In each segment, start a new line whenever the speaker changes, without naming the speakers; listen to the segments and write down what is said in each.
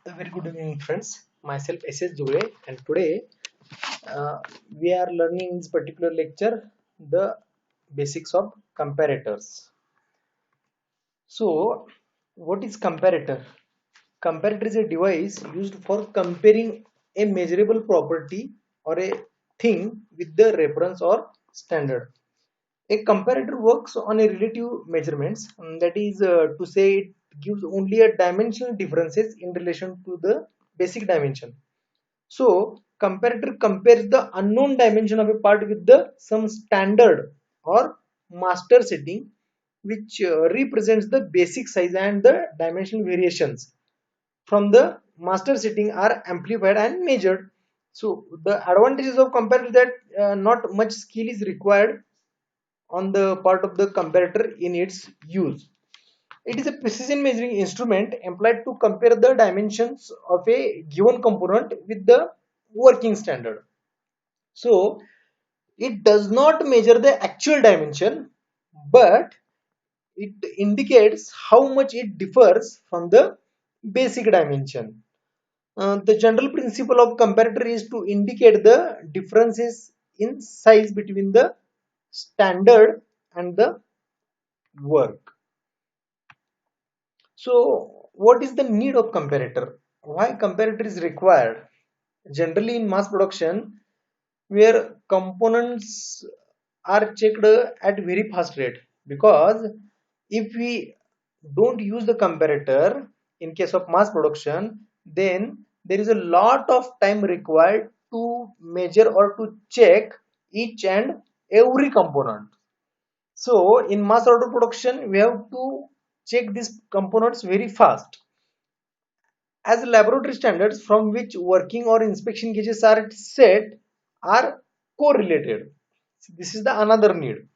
A very good evening, friends. Myself SS Jure, and today we are learning in this particular lecture the basics of comparators. So, what is comparator? Comparator is a device used for comparing a measurable property or a thing with the reference or standard. A comparator works on a relative measurements, that is to say it gives only a dimensional differences in relation to the basic dimension. So comparator compares the unknown dimension of a part with the some standard or master setting, which represents the basic size, and the dimensional variations from the master setting are amplified and measured. So the advantages of comparator that not much skill is required on the part of the comparator in its use. It is a precision measuring instrument employed to compare the dimensions of a given component with the working standard. So it does not measure the actual dimension, but it indicates how much it differs from the basic dimension. The general principle of comparator is to indicate the differences in size between the standard and the work. So, what is the need of comparator? Why comparator is required? Generally, in mass production, where components are checked at very fast rate, because if we don't use the comparator in case of mass production, then there is a lot of time required to measure or to check each and every component. So in mass auto production, we have to check these components very fast. As laboratory standards from which working or inspection gauges are set are correlated. This is the another need.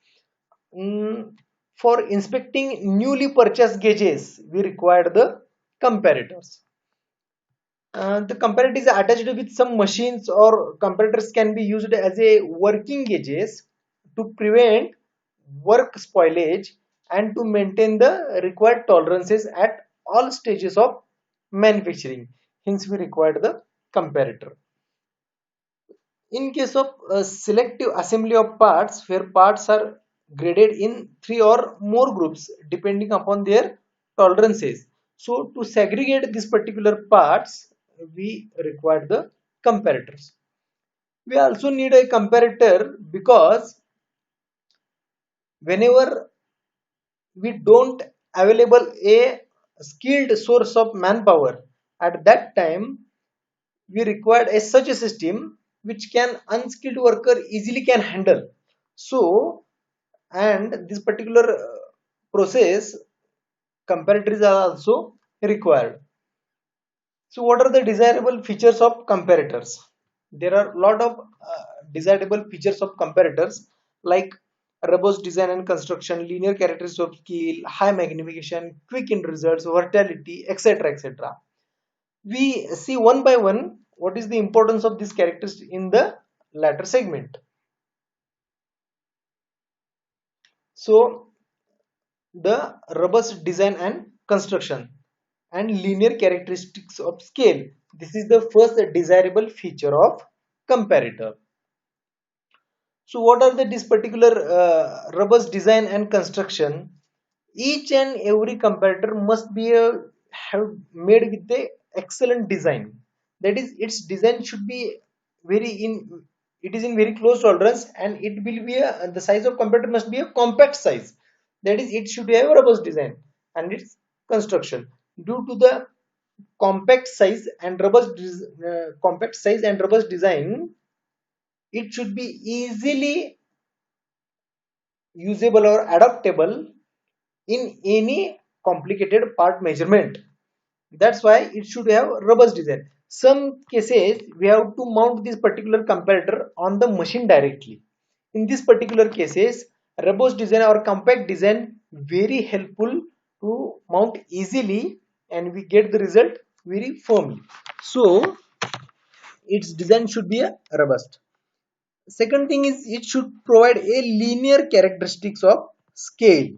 For inspecting newly purchased gauges, we require the comparators. The comparator is attached with some machines, or comparators can be used as a working gauges to prevent work spoilage and to maintain the required tolerances at all stages of manufacturing. Hence, we require the comparator. In case of selective assembly of parts, where parts are graded in three or more groups depending upon their tolerances. So to segregate these particular parts, we require the comparators. We also need a comparator because whenever we don't available a skilled source of manpower, at that time we required such a system which can unskilled worker easily can handle. So, and this particular process comparators are also required. So what are the desirable features of comparators? There are a lot of desirable features of comparators, like robust design and construction, linear characteristics of scale, high magnification, quick in results, versatility, etc., etc. We see one by one what is the importance of these characters in the latter segment. So the robust design and construction and linear characteristics of scale, this is the first desirable feature of comparator. So what are this particular robust design and construction? Each and every comparator must be have made with the excellent design. That is, its design should be very in it is in very close tolerance, and it will be the size of comparator must be a compact size. That is, it should have a robust design and its construction. Due to the compact size and robust design, it should be easily usable or adaptable in any complicated part measurement. That's why it should have robust design. Some cases we have to mount this particular comparator on the machine directly. In this particular cases, robust design or compact design very helpful to mount easily, and we get the result very firmly. So its design should be a robust. Second thing is, it should provide a linear characteristics of scale.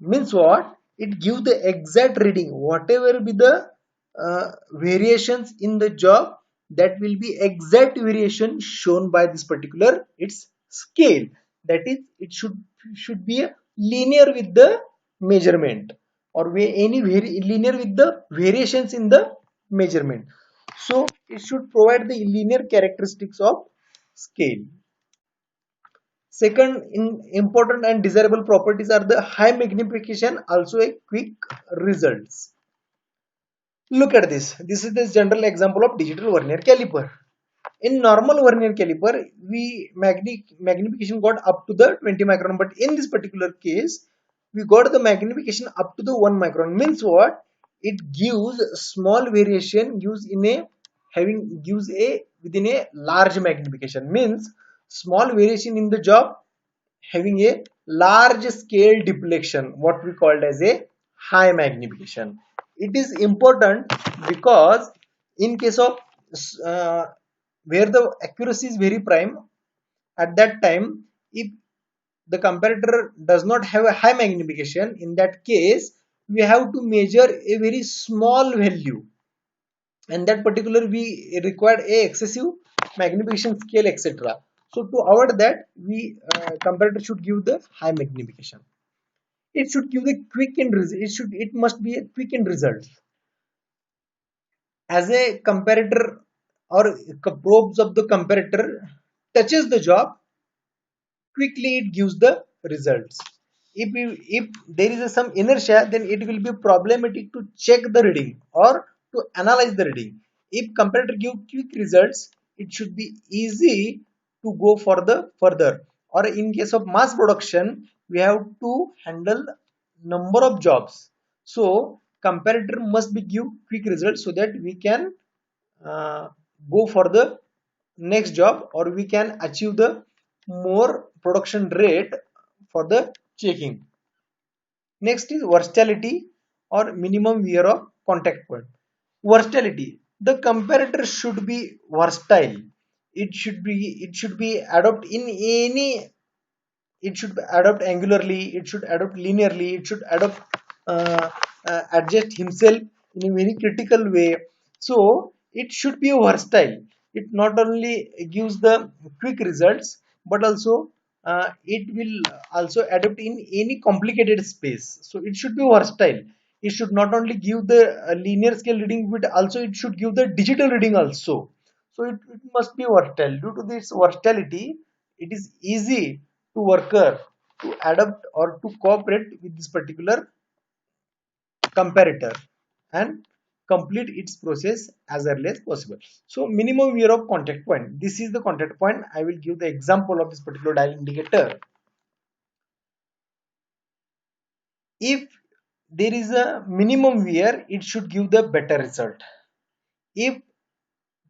Means what? It gives the exact reading, whatever be the variations in the job, that will be exact variation shown by this particular its scale. That is, it should be a linear with the measurement, or any linear with the variations in the measurement. So it should provide the linear characteristics of scale. Second, important and desirable properties are the high magnification, also a quick results. Look at this. This is the general example of digital vernier caliper. In normal vernier caliper, we magnification got up to the 20 micron, but in this particular case, we got the magnification up to the 1 micron. Means what? It gives small variation gives in a gives a within a large magnification. Means small variation in the job having a large scale deflection, what we called as a high magnification. It is important because in case of uh, where the accuracy is very prime, at that time, if the comparator does not have a high magnification, in that case we have to measure a very small value, and that particular we required a excessive magnification scale, etc. So to avoid that, we comparator should give the high magnification. It should give the quick end result. It must be a quick end result. As a comparator or probes of the comparator touches the job, quickly it gives the results. If there is some inertia, then it will be problematic to check the reading or to analyze the reading. If comparator give quick results, it should be easy to go for the further. Or in case of mass production, we have to handle number of jobs, so comparator must be give quick results so that we can uh, go for the next job, or we can achieve the more production rate for the checking. Next is versatility or minimum wear of contact point. Versatility, the comparator should be versatile. It should be adapt in any, it should adapt angularly, it should adapt linearly, it should adapt adjust himself in a very critical way. So it should be versatile. It not only gives the quick results, but also it will also adapt in any complicated space. So it should be versatile. It should not only give the linear scale reading, but also it should give the digital reading also. So it must be versatile. Due to this versatility, it is easy to worker to adapt or to cooperate with this particular comparator and complete its process as early as possible. So minimum wear of contact point. This is the contact point. I will give the example of this particular dial indicator. If there is a minimum wear, it should give the better result. If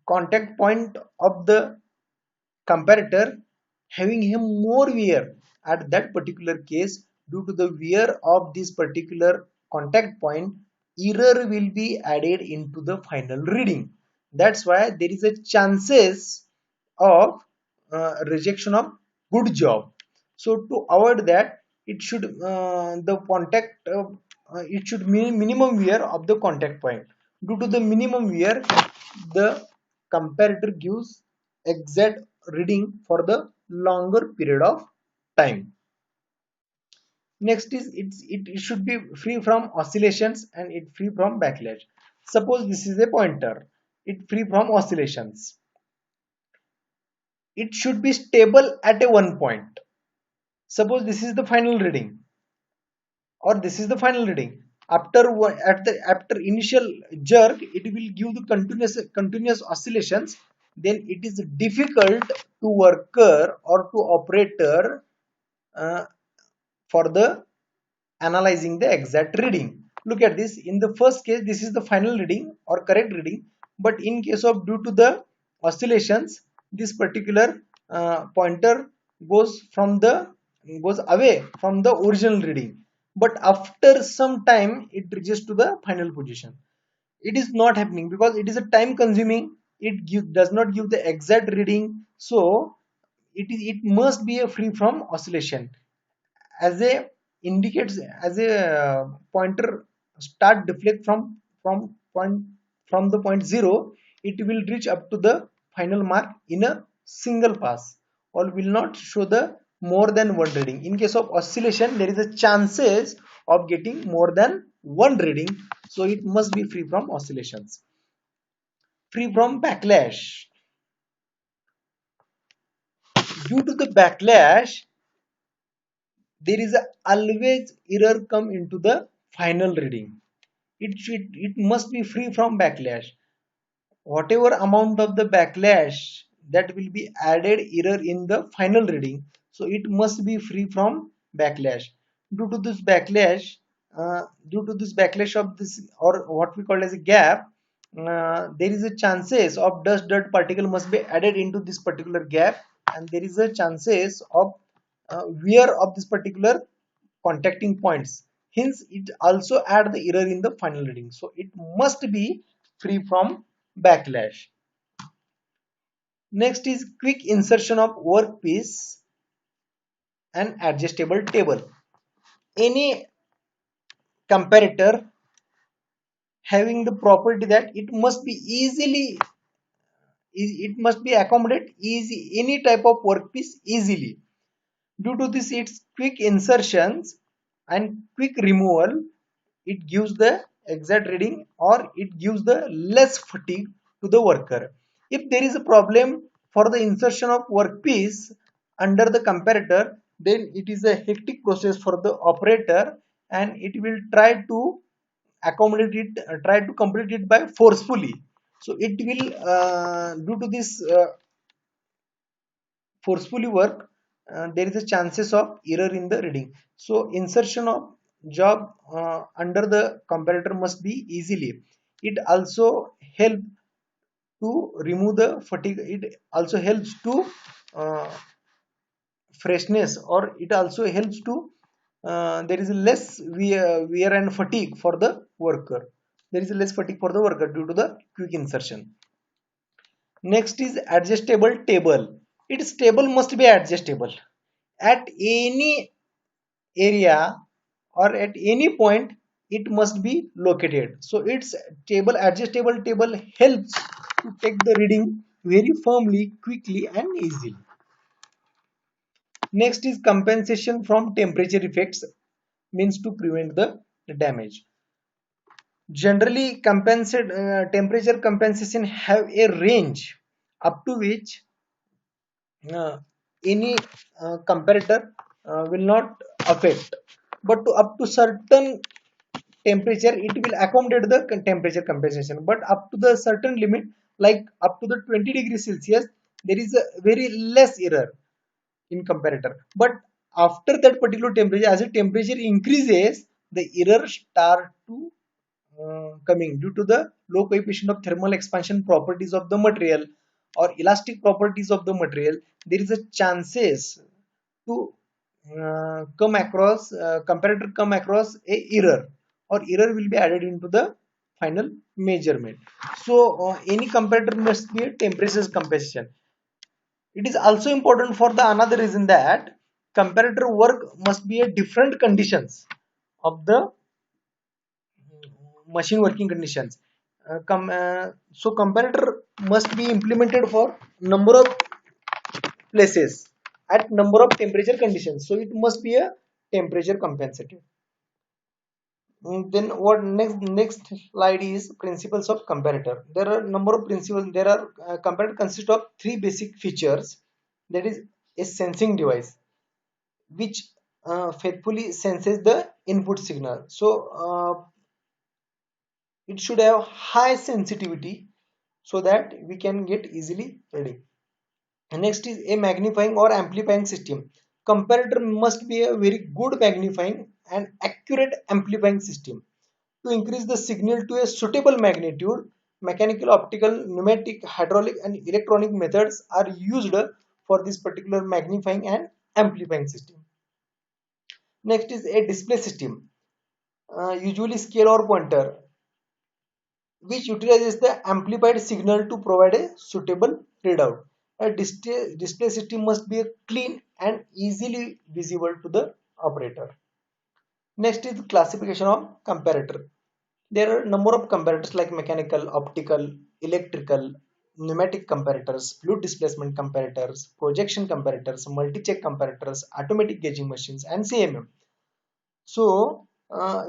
contact point of the comparator having a more wear, at that particular case, due to the wear of this particular contact point, error will be added into the final reading. That's why there is a chances of rejection of good job. So to avoid that, it should the contact it should minimum wear of the contact point. Due to the minimum wear, the comparator gives exact reading for the longer period of time. Next is it should be free from oscillations and it free from backlash. Suppose this is a pointer, it free from oscillations. It should be stable at a one point. Suppose this is the final reading, or this is the final reading. After after initial jerk, it will give the continuous oscillations. Then it is difficult to worker or to operator uh, for the analyzing the exact reading. Look at this. In the first case, this is the final reading or correct reading, but in case of due to the oscillations, this particular pointer goes from the goes away from the original reading, but after some time it reaches to the final position. It is not happening because it is a time consuming. Does not give the exact reading, so it must be a free from oscillation. As a indicates, as a pointer start deflect from point from the point 0, it will reach up to the final mark in a single pass, or will not show the more than one reading. In case of oscillation, there is a chances of getting more than one reading, so it must be free from oscillations. Free from backlash. Due to the backlash, there is a always error come into the final reading. It must be free from backlash. Whatever amount of the backlash that will be added error in the final reading, so it must be free from backlash. Due to this backlash, due to this backlash of this, or what we call as a gap, there is a chances of dust dirt particle must be added into this particular gap, and there is a chances of wear of this particular contacting points. Hence, it also add the error in the final reading. So it must be free from backlash. Next is quick insertion of workpiece and adjustable table. Any comparator having the property that it must be accommodate easy any type of workpiece easily. Due to this, its quick insertions and quick removal, it gives the exact reading, or it gives the less fatigue to the worker. If there is a problem for the insertion of workpiece under the comparator, then it is a hectic process for the operator, and it will try to accommodate it, try to complete it by forcefully. So it will, due to this forcefully work, there is a chances of error in the reading. So insertion of job under the comparator must be easily. It also help to remove the fatigue. It also helps to uh, freshness, or it also helps to there is less wear and fatigue for the worker. There is less fatigue for the worker due to the quick insertion. Next is adjustable table. Its table must be adjustable at any area, or at any point it must be located. So its table, adjustable table, helps to take the reading very firmly, quickly and easily. Next is compensation from temperature effects, means to prevent the damage. Generally, temperature compensation have a range up to which uh, any comparator will not affect, but to up to certain temperature it will accommodate the temperature compensation, but up to the certain limit, like up to the 20 degrees Celsius, there is a very less error in comparator. But after that particular temperature, as the temperature increases, the error start to coming due to the low coefficient of thermal expansion properties of the material, or elastic properties of the material. There is a chances to come across comparator come across a error, or error will be added into the final measurement. So any comparator must be a temperature compensation. It is also important for the another reason that comparator work must be a different conditions of the machine working conditions. So comparator must be implemented for number of places at number of temperature conditions. So it must be a temperature compensator. Then what next slide is principles of comparator. There are number of principles. There are comparator consists of three basic features. That is a sensing device which faithfully senses the input signal. So it should have high sensitivity so that we can get easily reading. And next is a magnifying or amplifying system. Comparator must be a very good magnifying and accurate amplifying system. To increase the signal to a suitable magnitude, mechanical, optical, pneumatic, hydraulic and electronic methods are used for this particular magnifying and amplifying system. Next is a display system, usually scale or pointer, which utilizes the amplified signal to provide a suitable readout. A display system must be clean and easily visible to the operator. Next is classification of comparator. There are a number of comparators like mechanical, optical, electrical, pneumatic comparators, fluid displacement comparators, projection comparators, multi-check comparators, automatic gauging machines, and CMM. So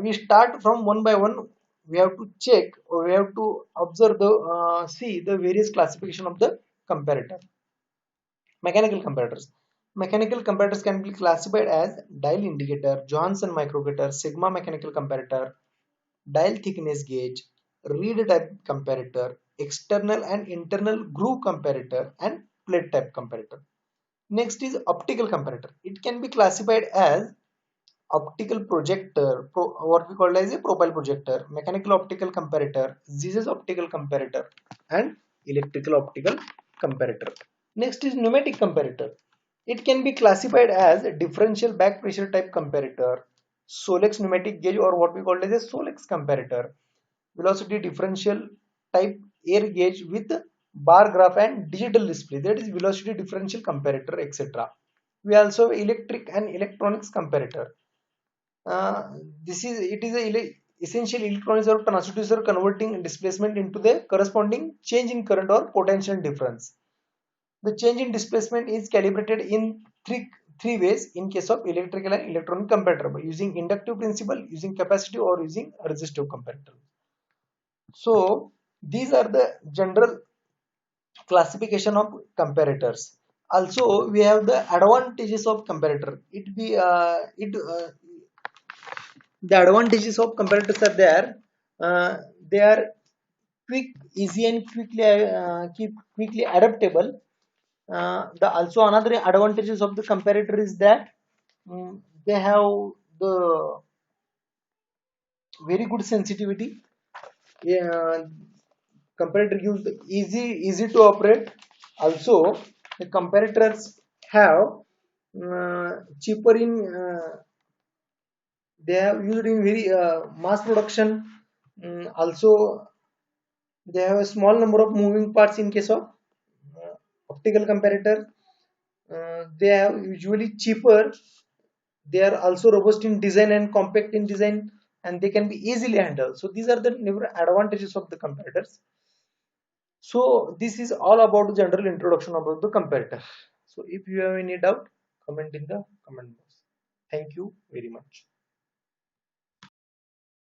we start from one by one. We have to check, or we have to observe the see the various classification of the comparator. Mechanical comparators. Mechanical comparators can be classified as dial indicator, Johansson micrometer, sigma mechanical comparator, dial thickness gauge, reed type comparator, external and internal groove comparator, and plate type comparator. Next is optical comparator. It can be classified as optical projector, what we call as a profile projector, mechanical optical comparator, Zeiss optical comparator, and electrical optical comparator. Next is pneumatic comparator. It can be classified as a differential back pressure type comparator, Solex pneumatic gauge, or what we call as a Solex comparator, velocity differential type air gauge with bar graph and digital display, that is velocity differential comparator, etc. We also have electric and electronics comparator. This is it is a essential electronics or transducer converting displacement into the corresponding change in current or potential difference. The change in displacement is calibrated in three ways in case of electrical and electronic comparator, by using inductive principle, using capacitive, or using resistive comparator. So these are the general classification of comparators. Also, we have the advantages of comparator. The advantages of comparators are there. They are quick, easy, and quickly adaptable. The also another advantages of the comparator is that they have the very good sensitivity. Yeah, comparator gives the easy to operate. Also, the comparators have cheaper in they have used in very mass production. Also, they have a small number of moving parts in case of optical comparator. They are usually cheaper. They are also robust in design and compact in design, and they can be easily handled. So these are the advantages of the comparators. So this is all about the general introduction about the comparator. So if you have any doubt, comment in the comment box. Thank you very much.